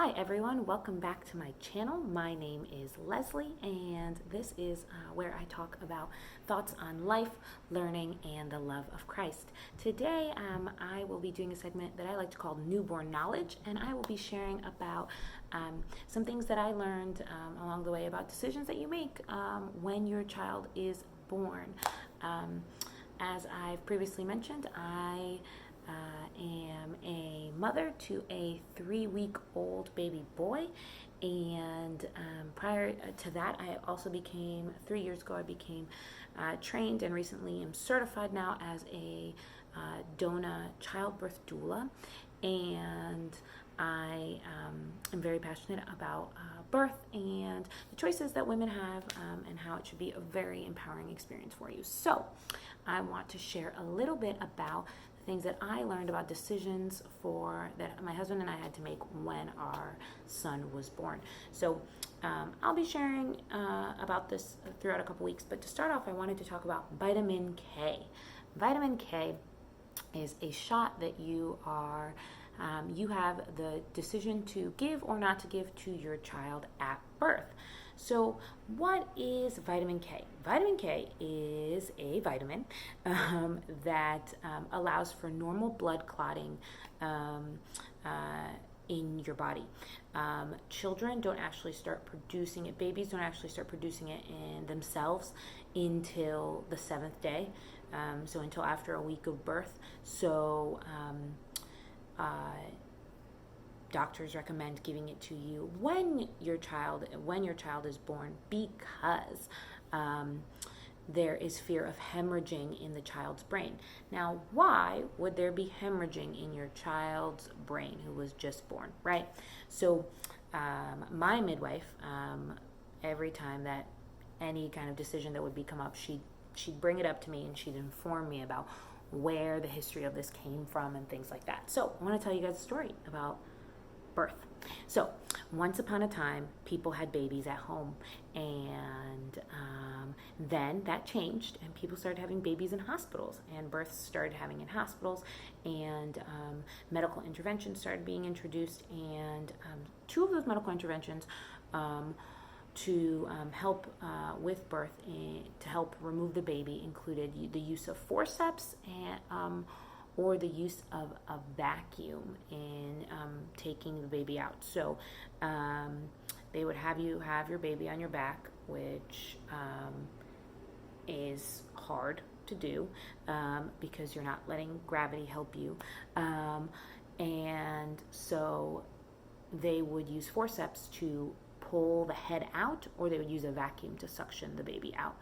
Hi everyone, welcome back to my channel. My name is Leslie and this is where I talk about thoughts on life, learning, and the love of Christ. Today I will be doing a segment that I like to call Newborn Knowledge, and I will be sharing about some things that I learned along the way about decisions that you make when your child is born. As I've previously mentioned, I am a mother to a 3-week-old baby boy, and prior to that, I also became 3 years ago. I became trained and recently am certified now as a DONA childbirth doula, and I am very passionate about birth and the choices that women have, and how it should be a very empowering experience for you. So I want to share a little bit about the things that I learned about decisions that my husband and I had to make when our son was born. So I'll be sharing about this throughout a couple weeks, but to start off, I wanted to talk about vitamin K. Vitamin K is a shot that you have the decision to give or not to give to your child at birth. So what is vitamin K? Vitamin K is a vitamin that allows for normal blood clotting in your body. Children don't actually start producing it, babies don't actually start producing it in themselves until the 7th day, so until after a week of birth. So doctors recommend giving it to you when your child is born, because there is fear of hemorrhaging in the child's brain. Now, why would there be hemorrhaging in your child's brain who was just born, right? So my midwife, every time that any kind of decision that would come up, she'd bring it up to me and she'd inform me about where the history of this came from and things like that. So I want to tell you guys a story about birth. So once upon a time, people had babies at home, and then that changed and people started having babies in hospitals, and births started having in hospitals, and medical interventions started being introduced, and two of those medical interventions to help with birth and to help remove the baby included the use of forceps and or the use of a vacuum in taking the baby out. So they would have you have your baby on your back, which is hard to do because you're not letting gravity help you. And so they would use forceps to pull the head out, or they would use a vacuum to suction the baby out.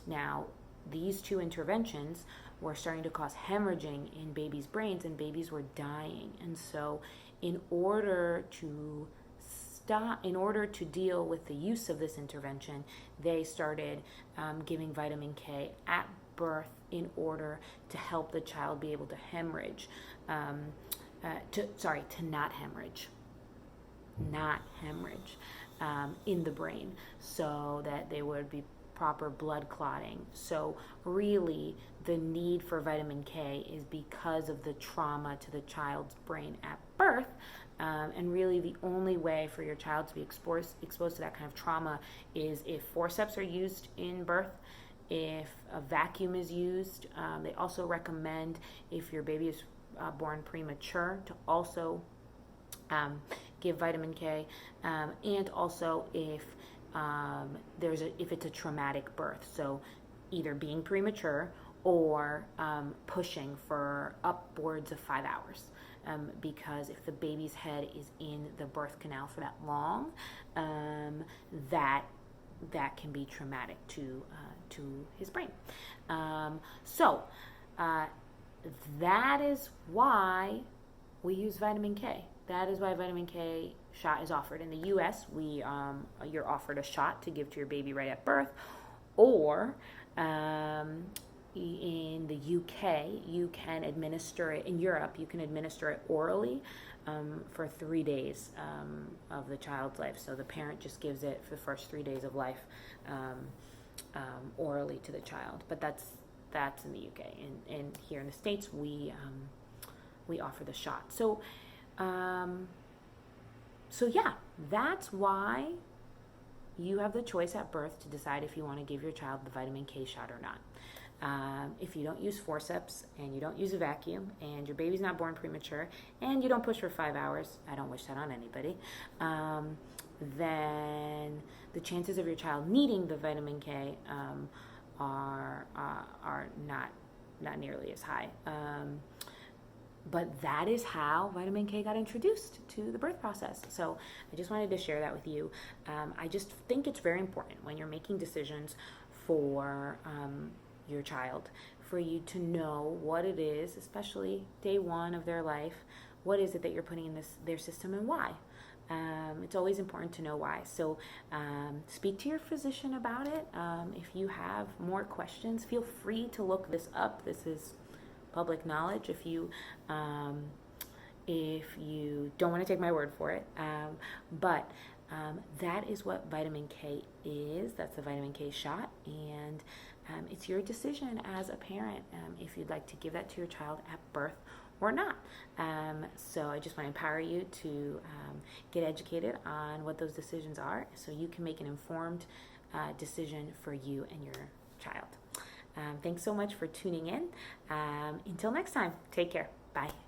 Now, these two interventions were starting to cause hemorrhaging in babies' brains, and babies were dying. And so in order to deal with the use of this intervention, they started giving vitamin K at birth in order to help the child be able to hemorrhage, to not hemorrhage in the brain, so that they would be proper blood clotting. So really, the need for vitamin K is because of the trauma to the child's brain at birth, and really the only way for your child to be exposed to that kind of trauma is if forceps are used in birth, if a vacuum is used. They also recommend, if your baby is born premature, to also give vitamin K, and also if it's a traumatic birth, so either being premature or pushing for upwards of 5 hours, because if the baby's head is in the birth canal for that long, that can be traumatic to his brain. So that is why we use vitamin K. That is why vitamin K shot is offered. In the U.S., you're offered a shot to give to your baby right at birth, or in the UK, you can administer it. In Europe, you can administer it orally for 3 days of the child's life. So the parent just gives it for the first 3 days of life orally to the child. But that's in the UK. And here in the States, we offer the shot. So So yeah, that's why you have the choice at birth to decide if you want to give your child the vitamin K shot or not. If you don't use forceps and you don't use a vacuum and your baby's not born premature and you don't push for 5 hours, I don't wish that on anybody, then the chances of your child needing the vitamin K are not nearly as high. But that is how vitamin K got introduced to the birth process. So I just wanted to share that with you. I just think it's very important when you're making decisions for your child, for you to know what it is, especially day one of their life, what is it that you're putting in their system and why. It's always important to know why. So speak to your physician about it. If you have more questions, feel free to look this up. This is public knowledge if you don't want to take my word for it. But that is what vitamin K is. That's the vitamin K shot. And it's your decision as a parent if you'd like to give that to your child at birth or not. So I just want to empower you to get educated on what those decisions are so you can make an informed decision for you and your child. Thanks so much for tuning in. Until next time, take care. Bye.